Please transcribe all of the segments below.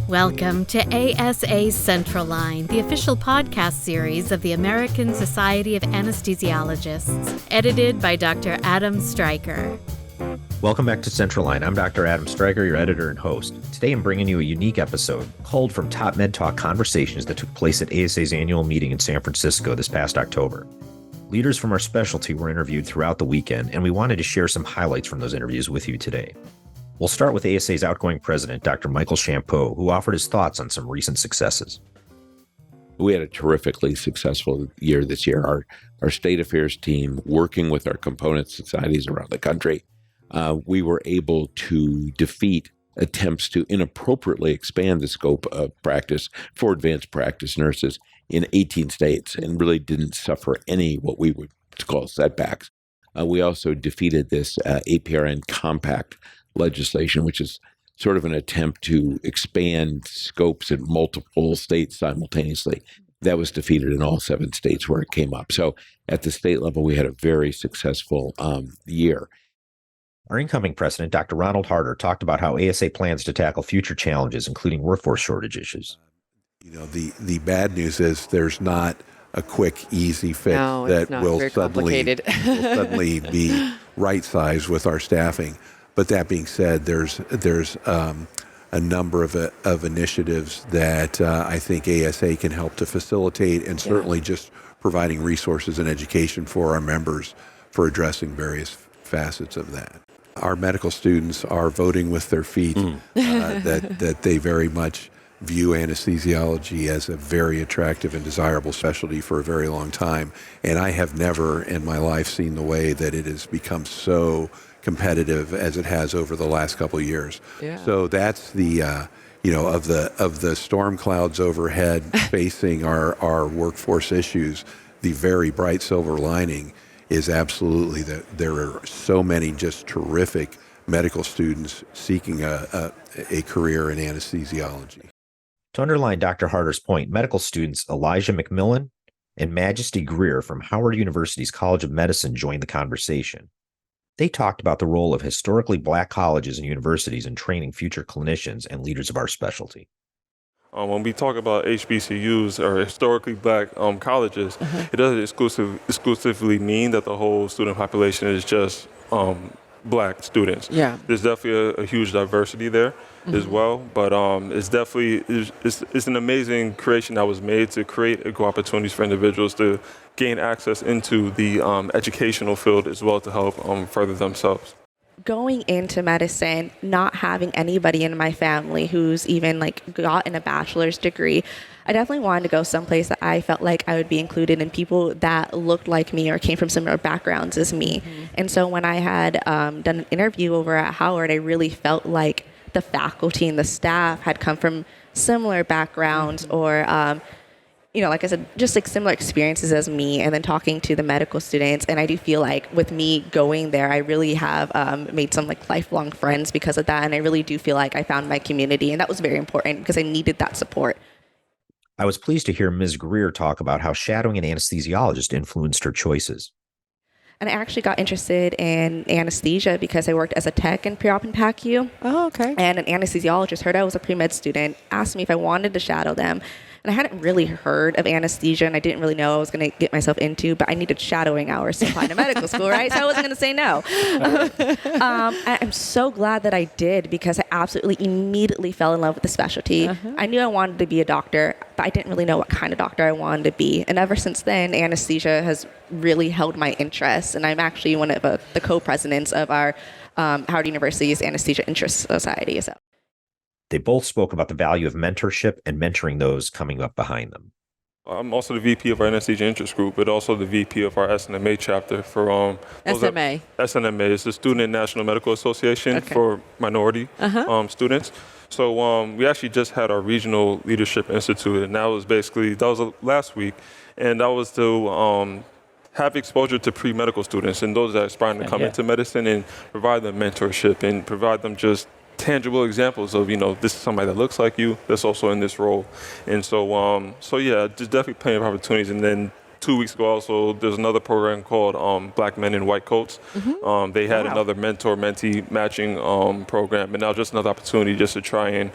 Welcome to ASA Central Line, the official podcast series of the American Society of Anesthesiologists, edited by Dr. Adam Stryker. Welcome back to Central Line. I'm Dr. Adam Stryker, your editor and host. Today I'm bringing you a unique episode culled from TopMedTalk conversations that took place at ASA's annual meeting in San Francisco this past October. Leaders from our specialty were interviewed throughout the weekend, and we wanted to share some highlights from those interviews with you today. We'll start with ASA's outgoing president, Dr. Michael Champeau, who offered his thoughts on some recent successes. We had a terrifically successful year this year. Our state affairs team, working with our component societies around the country, we were able to defeat attempts to inappropriately expand the scope of practice for advanced practice nurses in 18 states and really didn't suffer any what we would call setbacks. We also defeated this APRN compact legislation, which is sort of an attempt to expand scopes in multiple states simultaneously. That was defeated in all 7 states where it came up. So at the state level, we had a very successful year. Our incoming president, Dr. Ronald Harter, talked about how ASA plans to tackle future challenges, including workforce shortage issues. The bad news is there's not a quick, easy fix that will suddenly be right-sized with our staffing. But that being said, there's a number of initiatives that I think ASA can help to facilitate, and certainly just providing resources and education for our members for addressing various facets of that. Our medical students are voting with their feet that they very much view anesthesiology as a very attractive and desirable specialty for a very long time. And I have never in my life seen the way that it has become so competitive as it has over the last couple of years. Yeah. So that's the, of the storm clouds overhead facing our workforce issues, the very bright silver lining is absolutely that there are so many just terrific medical students seeking a career in anesthesiology. To underline Dr. Harter's point, medical students Elijah McMillan and Majesty Greer from Howard University's College of Medicine joined the conversation. They talked about the role of historically Black colleges and universities in training future clinicians and leaders of our specialty. When we talk about HBCUs or historically Black colleges, it doesn't exclusively mean that the whole student population is just Black students. Yeah. There's definitely a huge diversity there as well, but it's definitely it's an amazing creation that was made to create equal opportunities for individuals to gain access into the educational field as well to help further themselves. Going into medicine, not having anybody in my family who's even gotten a bachelor's degree, I definitely wanted to go someplace that I felt like I would be included in people that looked like me or came from similar backgrounds as me. And so when I had done an interview over at Howard, I really felt like the faculty and the staff had come from similar backgrounds or like I said, just similar experiences as me, and then talking to the medical students. And I do feel like with me going there, I really have made some lifelong friends because of that. And I really do feel like I found my community, and that was very important because I needed that support. I was pleased to hear Ms. Greer talk about how shadowing an anesthesiologist influenced her choices. And I actually got interested in anesthesia because I worked as a tech in pre-op and PACU. Oh, okay. And an anesthesiologist heard I was a pre-med student, asked me if I wanted to shadow them. And I hadn't really heard of anesthesia, and I didn't really know what I was going to get myself into, but I needed shadowing hours to apply to medical school, right? So I wasn't going to say no. I'm so glad that I did because I absolutely immediately fell in love with the specialty. I knew I wanted to be a doctor, but I didn't really know what kind of doctor I wanted to be. And ever since then, anesthesia has really held my interest, and I'm actually one of the co-presidents of our Howard University's Anesthesia Interest Society. So. They both spoke about the value of mentorship and mentoring those coming up behind them. I'm also the VP of our anesthesia interest group, but also the VP of our SNMA chapter for SMA. SNMA is the Student National Medical Association for minority students. So we actually just had our regional leadership institute, and that was last week, and that was to have exposure to pre-medical students and those that are aspiring to come into medicine and provide them mentorship and provide them just tangible examples of, this is somebody that looks like you that's also in this role. And so, just definitely plenty of opportunities. And then 2 weeks ago also, there's another program called Black Men in White Coats. They had another mentor-mentee matching program, and now just another opportunity just to try and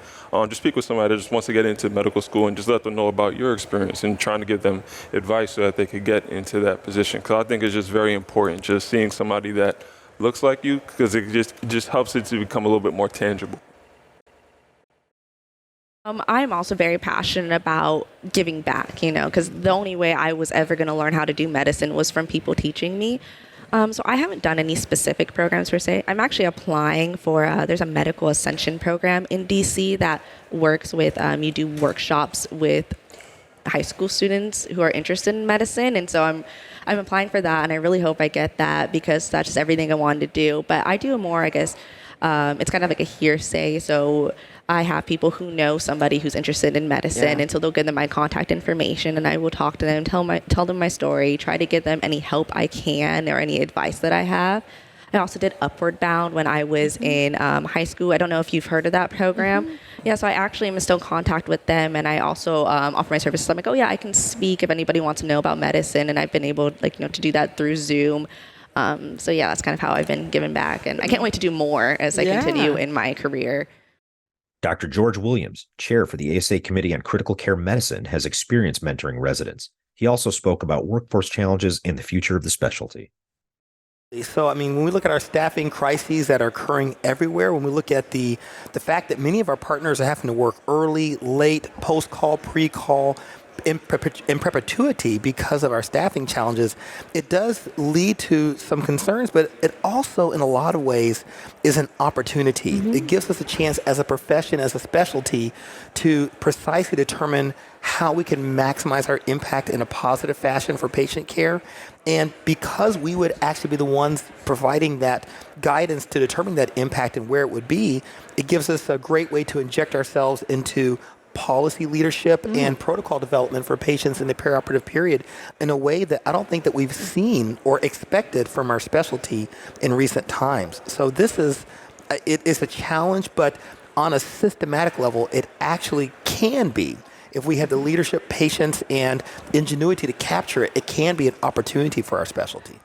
just speak with somebody that just wants to get into medical school and just let them know about your experience and trying to give them advice so that they could get into that position. Because I think it's just very important just seeing somebody that looks like you, because it just helps it to become a little bit more tangible. I'm also very passionate about giving back, because the only way I was ever going to learn how to do medicine was from people teaching me. So I haven't done any specific programs per se. I'm actually applying for, there's a medical ascension program in DC that works with, you do workshops with high school students who are interested in medicine. And so I'm applying for that, and I really hope I get that because that's just everything I wanted to do. But I do more, I guess, it's kind of like a hearsay. So I have people who know somebody who's interested in medicine, and so they'll give them my contact information, and I will talk to them, tell them my story, try to give them any help I can or any advice that I have. I also did Upward Bound when I was in high school. I don't know if you've heard of that program. Yeah, so I actually am still in contact with them, and I also offer my services. I'm like, I can speak if anybody wants to know about medicine, and I've been able, to do that through Zoom. So yeah, that's kind of how I've been giving back, and I can't wait to do more as I continue in my career. Dr. George Williams, chair for the ASA Committee on Critical Care Medicine, has experience mentoring residents. He also spoke about workforce challenges and the future of the specialty. So, when we look at our staffing crises that are occurring everywhere, when we look at the fact that many of our partners are having to work early, late, post-call, pre-call, in perpetuity because of our staffing challenges, it does lead to some concerns, but it also, in a lot of ways, is an opportunity. It gives us a chance as a profession, as a specialty, to precisely determine how we can maximize our impact in a positive fashion for patient care. And because we would actually be the ones providing that guidance to determine that impact and where it would be, it gives us a great way to inject ourselves into policy leadership and protocol development for patients in the perioperative period in a way that I don't think that we've seen or expected from our specialty in recent times. So it is a challenge, but on a systematic level, it actually can be. If we have the leadership, patience, and ingenuity to capture it, it can be an opportunity for our specialty.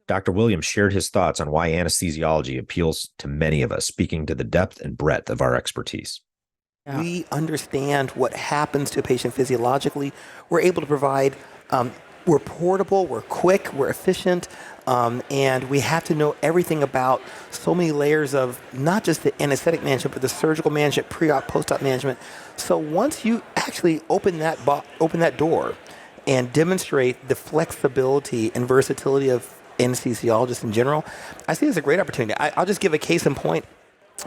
Dr. Williams shared his thoughts on why anesthesiology appeals to many of us, speaking to the depth and breadth of our expertise. We understand what happens to a patient physiologically. We're able to provide, we're portable, we're quick, we're efficient, and we have to know everything about so many layers of not just the anesthetic management, but the surgical management, pre-op, post-op management. So once you actually open that door and demonstrate the flexibility and versatility of anesthesiologists in general, I see it as a great opportunity. I'll just give a case in point.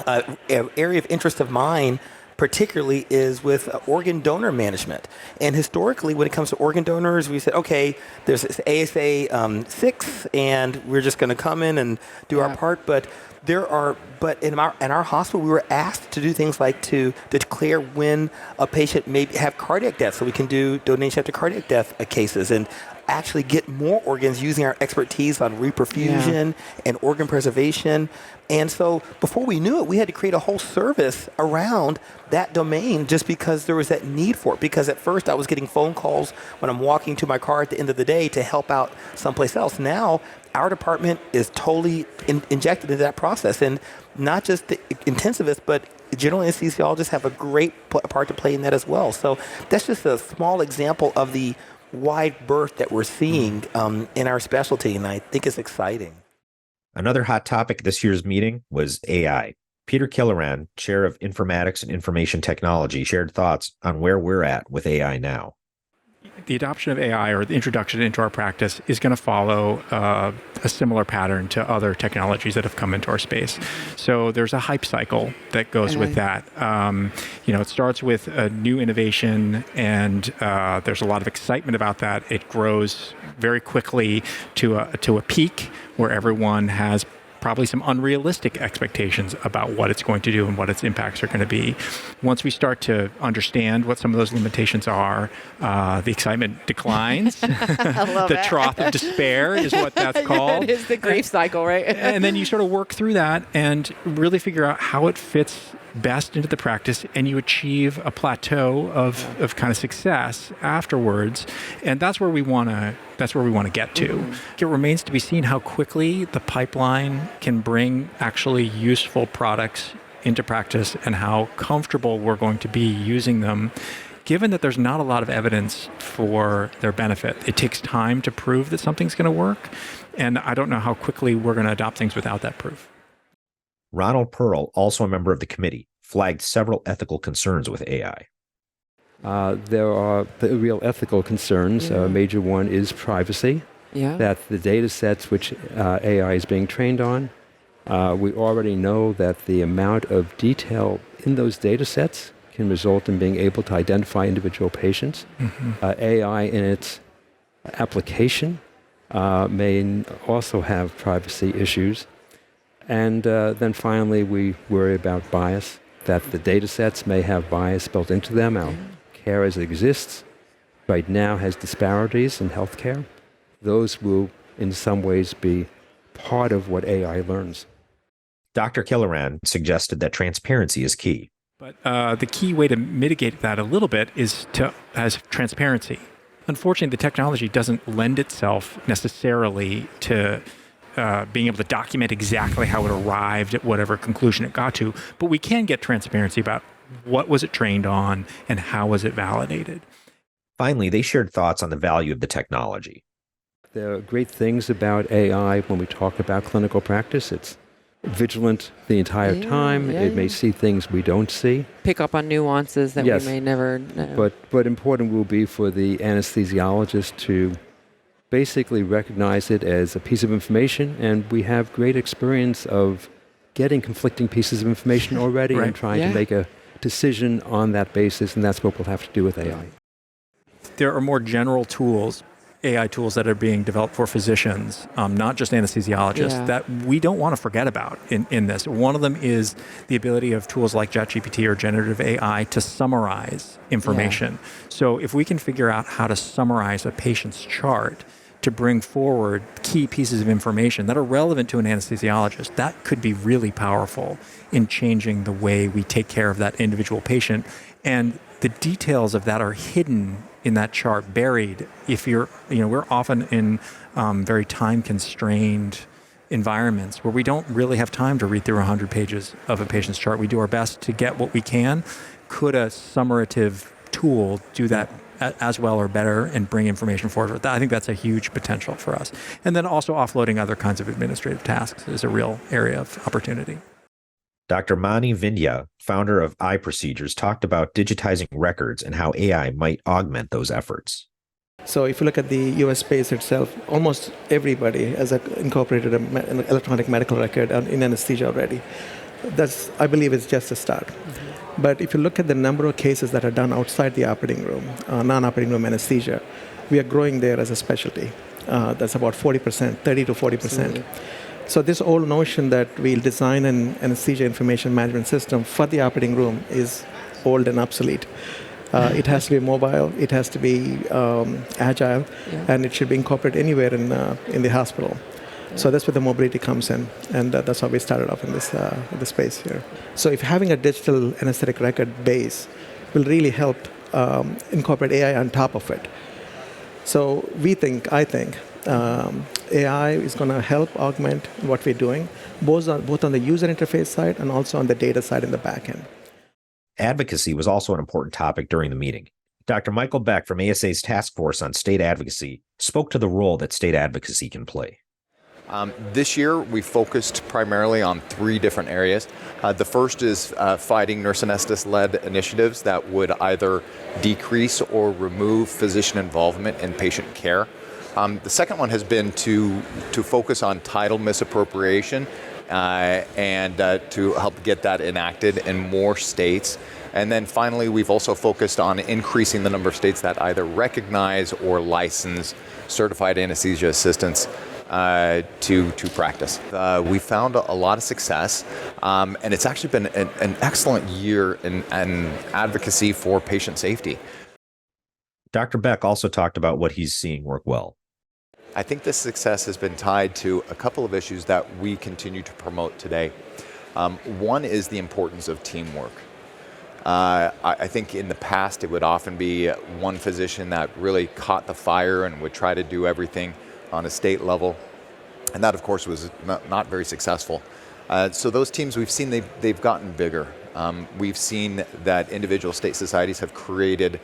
An area of interest of mine particularly is with organ donor management. And historically, when it comes to organ donors, we said, okay, there's this ASA 6, and we're just going to come in and do our part. But in our hospital, we were asked to do things like to declare when a patient may have cardiac death, so we can do donation after cardiac death cases and actually get more organs using our expertise on reperfusion and organ preservation. And so before we knew it, we had to create a whole service around that domain just because there was that need for it. Because at first I was getting phone calls when I'm walking to my car at the end of the day to help out someplace else. Now our department is totally injected into that process. And not just the intensivists, but general anesthesiologists have a great part to play in that as well. So that's just a small example of the wide berth that we're seeing in our specialty, and I think it's exciting. Another hot topic at this year's meeting was AI. Peter Killoran, chair of informatics and information technology, shared thoughts on where we're at with AI now. The adoption of AI, or the introduction into our practice, is going to follow a similar pattern to other technologies that have come into our space. So there's a hype cycle that goes with that. It starts with a new innovation, and there's a lot of excitement about that. It grows very quickly to a peak where everyone has probably some unrealistic expectations about what it's going to do and what its impacts are going to be. Once we start to understand what some of those limitations are, the excitement declines. The trough of despair is what that's called. It is the grief cycle, right? And then you sort of work through that and really figure out how it fits best into the practice, and you achieve a plateau of kind of success afterwards. And that's where we want to get to. It remains to be seen how quickly the pipeline can bring actually useful products into practice and how comfortable we're going to be using them, given that there's not a lot of evidence for their benefit. It takes time to prove that something's going to work, and I don't know how quickly we're going to adopt things without that proof. Ronald Pearl, also a member of the committee, flagged several ethical concerns with AI. There are the real ethical concerns. A major one is privacy, that the data sets which AI is being trained on, we already know that the amount of detail in those data sets can result in being able to identify individual patients. AI in its application may also have privacy issues. And then finally, we worry about bias, that the data sets may have bias built into them. Our care as it exists right now has disparities in healthcare. Those will, in some ways, be part of what AI learns. Dr. Killoran suggested that transparency is key. But the key way to mitigate that a little bit is to have transparency. Unfortunately, the technology doesn't lend itself necessarily to being able to document exactly how it arrived at whatever conclusion it got to, but we can get transparency about what was it trained on and how was it validated. Finally, they shared thoughts on the value of the technology. There are great things about AI when we talk about clinical practice. It's vigilant the entire time. It may see things we don't see. Pick up on nuances that we may never know. But important will be for the anesthesiologist to basically recognize it as a piece of information, and we have great experience of getting conflicting pieces of information already and trying to make a decision on that basis, and that's what we'll have to do with AI. There are more general tools, AI tools that are being developed for physicians, not just anesthesiologists, that we don't want to forget about in this. One of them is the ability of tools like ChatGPT or generative AI to summarize information. So if we can figure out how to summarize a patient's chart to bring forward key pieces of information that are relevant to an anesthesiologist, that could be really powerful in changing the way we take care of that individual patient. And the details of that are hidden in that chart, buried. If we're often in very time-constrained environments where we don't really have time to read through 100 pages of a patient's chart. We do our best to get what we can. Could a summative tool do that as well or better and bring information forward? I think that's a huge potential for us. And then also offloading other kinds of administrative tasks is a real area of opportunity. Dr. Mani Vindhya, founder of iProcedures, talked about digitizing records and how AI might augment those efforts. So if you look at the US space itself, almost everybody has incorporated an electronic medical record in anesthesia already. I believe it's just a start. But if you look at the number of cases that are done outside the operating room, non-operating room anesthesia, we are growing there as a specialty. That's about 40%, 30 to 40%. Absolutely. So this old notion that we'll design an anesthesia information management system for the operating room is old and obsolete. It has to be mobile, it has to be agile, and it should be incorporated anywhere in the hospital. So that's where the mobility comes in, and that's how we started off in this space here. So if having a digital anesthetic record base will really help incorporate AI on top of it. So I think AI is going to help augment what we're doing, both on the user interface side and also on the data side in the back end. Advocacy was also an important topic during the meeting. Dr. Michael Beck from ASA's Task Force on State Advocacy spoke to the role that state advocacy can play. This year, we focused primarily on 3 different areas. The first is fighting nurse anesthetist-led initiatives that would either decrease or remove physician involvement in patient care. The second one has been to focus on title misappropriation and to help get that enacted in more states. And then finally, we've also focused on increasing the number of states that either recognize or license certified anesthesia assistants to practice. We found a lot of success, and it's actually been an excellent year in advocacy for patient safety. Dr. Beck also talked about what he's seeing work well. I think this success has been tied to a couple of issues that we continue to promote today. One is the importance of teamwork. I think in the past it would often be one physician that really caught the fire and would try to do everything on a state level. And that, of course, was not very successful. So those teams, we've seen they've gotten bigger. We've seen that individual state societies have created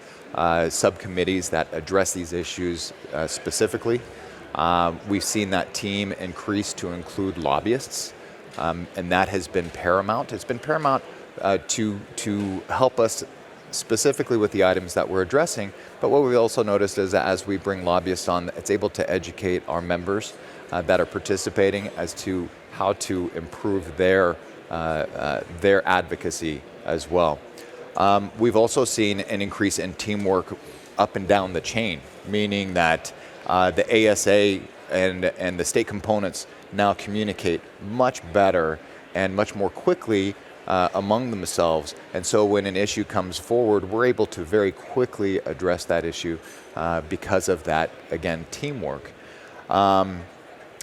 subcommittees that address these issues specifically. We've seen that team increase to include lobbyists, and that has been paramount. It's been paramount to help us specifically with the items that we're addressing. But what we also noticed is that as we bring lobbyists on, it's able to educate our members that are participating as to how to improve their advocacy as well. We've also seen an increase in teamwork up and down the chain, meaning that the ASA and the state components now communicate much better and much more quickly among themselves. And so when an issue comes forward, we're able to very quickly address that issue because of that, again, teamwork.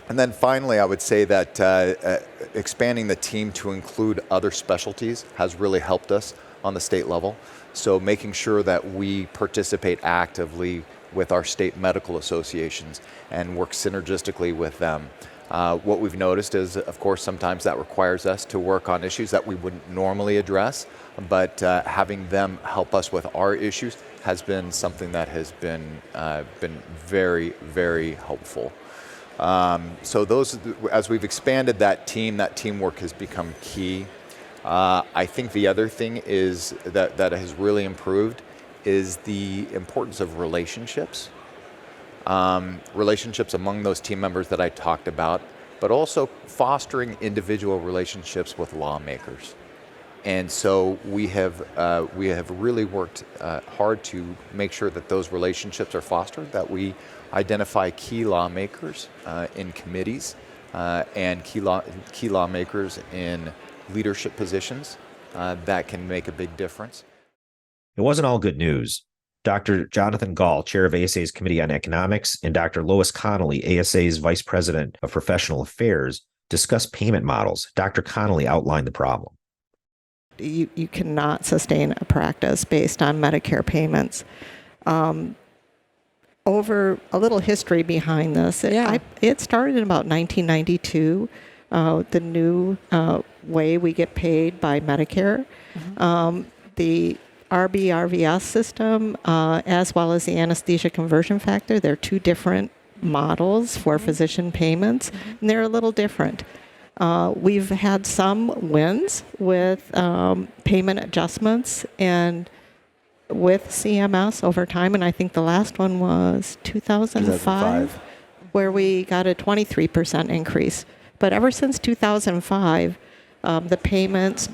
And then finally, I would say that expanding the team to include other specialties has really helped us on the state level. So making sure that we participate actively with our state medical associations and work synergistically with them. What we've noticed is, of course, sometimes that requires us to work on issues that we wouldn't normally address, but having them help us with our issues has been something that has been very, very helpful. So those, as we've expanded that teamwork has become key. I think the other thing is that has really improved is the importance of relationships. Relationships among those team members that I talked about, but also fostering individual relationships with lawmakers. And so we have really worked hard to make sure that those relationships are fostered, that we identify key lawmakers in committees and key lawmakers in leadership positions that can make a big difference. It wasn't all good news. Dr. Jonathan Gall, chair of ASA's Committee on Economics, and Dr. Lois Connolly, ASA's Vice President of Professional Affairs, discussed payment models. Dr. Connolly outlined the problem. You cannot sustain a practice based on Medicare payments. Over a little history behind this, it started in about 1992, the new way we get paid by Medicare. The RBRVS system, as well as the anesthesia conversion factor, they're two different models for physician payments, and they're a little different. We've had some wins with payment adjustments and with CMS over time, and I think the last one was 2005, where we got a 23% increase. But ever since 2005, the payments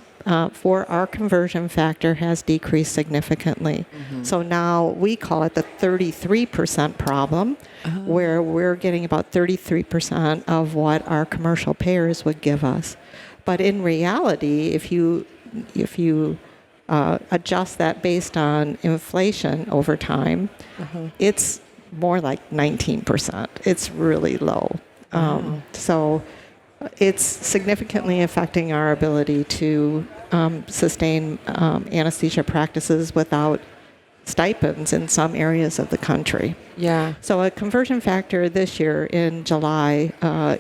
for our conversion factor has decreased significantly. So now we call it the 33% problem, where we're getting about 33% of what our commercial payers would give us. But in reality, if you adjust that based on inflation over time, it's more like 19%. It's really low. So it's significantly affecting our ability to sustain anesthesia practices without stipends in some areas of the country. Yeah. So a conversion factor this year in July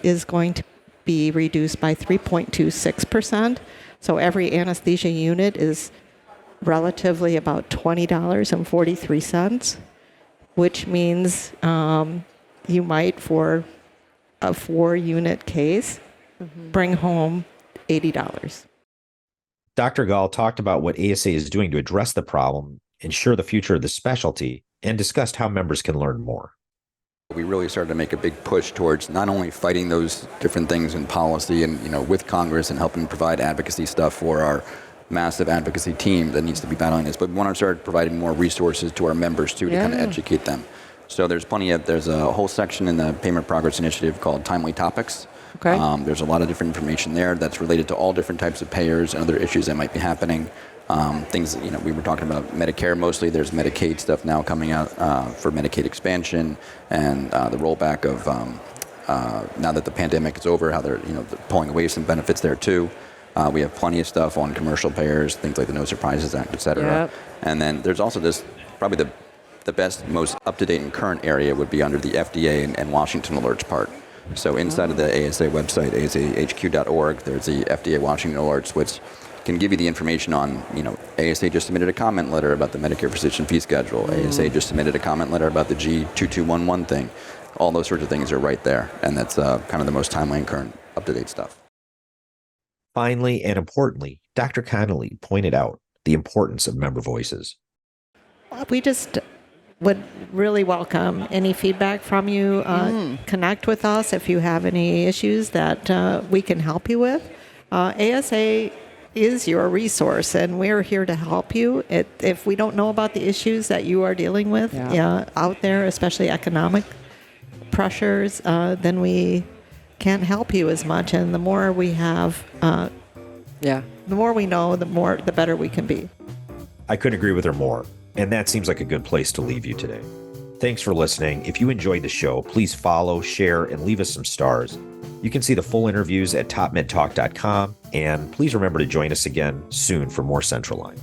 is going to be reduced by 3.26%. So every anesthesia unit is relatively about $20.43, which means you might, for a 4-unit case, bring home $80. Dr. Gall talked about what ASA is doing to address the problem, ensure the future of the specialty, and discussed how members can learn more. We really started to make a big push towards not only fighting those different things in policy and, with Congress and helping provide advocacy stuff for our massive advocacy team that needs to be battling this, but we want to start providing more resources to our members too, to kind of educate them. So there's a whole section in the Payment Progress Initiative called Timely Topics. Okay. There's a lot of different information there that's related to all different types of payers and other issues that might be happening. Things, we were talking about Medicare mostly. There's Medicaid stuff now coming out for Medicaid expansion and the rollback of, now that the pandemic is over, how they're, pulling away some benefits there too. We have plenty of stuff on commercial payers, things like the No Surprises Act, et cetera. Yep. And then there's also this, probably the best, most up-to-date and current area would be under the FDA and Washington alerts part. So inside of the ASA website, asahq.org, there's the FDA Washington alerts, which can give you the information on, ASA just submitted a comment letter about the Medicare physician fee schedule. ASA just submitted a comment letter about the G2211 thing. All those sorts of things are right there. And that's kind of the most timely and current up-to-date stuff. Finally, and importantly, Dr. Connolly pointed out the importance of member voices. We just would really welcome any feedback from you. Connect with us if you have any issues that we can help you with. ASA is your resource, and we're here to help you. If we don't know about the issues that you are dealing with out there, especially economic pressures, then we can't help you as much. And the more we have, the more we know, the better we can be. I couldn't agree with her more. And that seems like a good place to leave you today. Thanks for listening. If you enjoyed the show, please follow, share, and leave us some stars. You can see the full interviews at TopMedTalk.com. And please remember to join us again soon for more Central Line.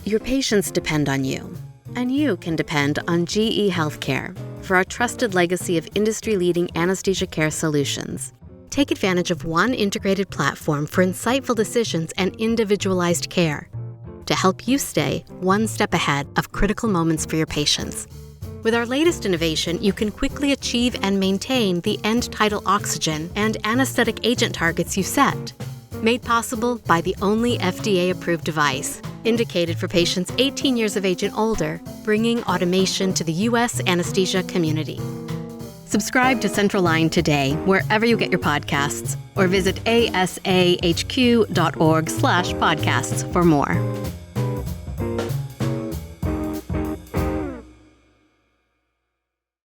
Your patients depend on you, and you can depend on GE Healthcare for our trusted legacy of industry-leading anesthesia care solutions. Take advantage of one integrated platform for insightful decisions and individualized care to help you stay one step ahead of critical moments for your patients. With our latest innovation, you can quickly achieve and maintain the end tidal oxygen and anesthetic agent targets you set. Made possible by the only FDA-approved device, indicated for patients 18 years of age and older, bringing automation to the U.S. anesthesia community. Subscribe to Central Line today, wherever you get your podcasts, or visit asahq.org/podcasts for more.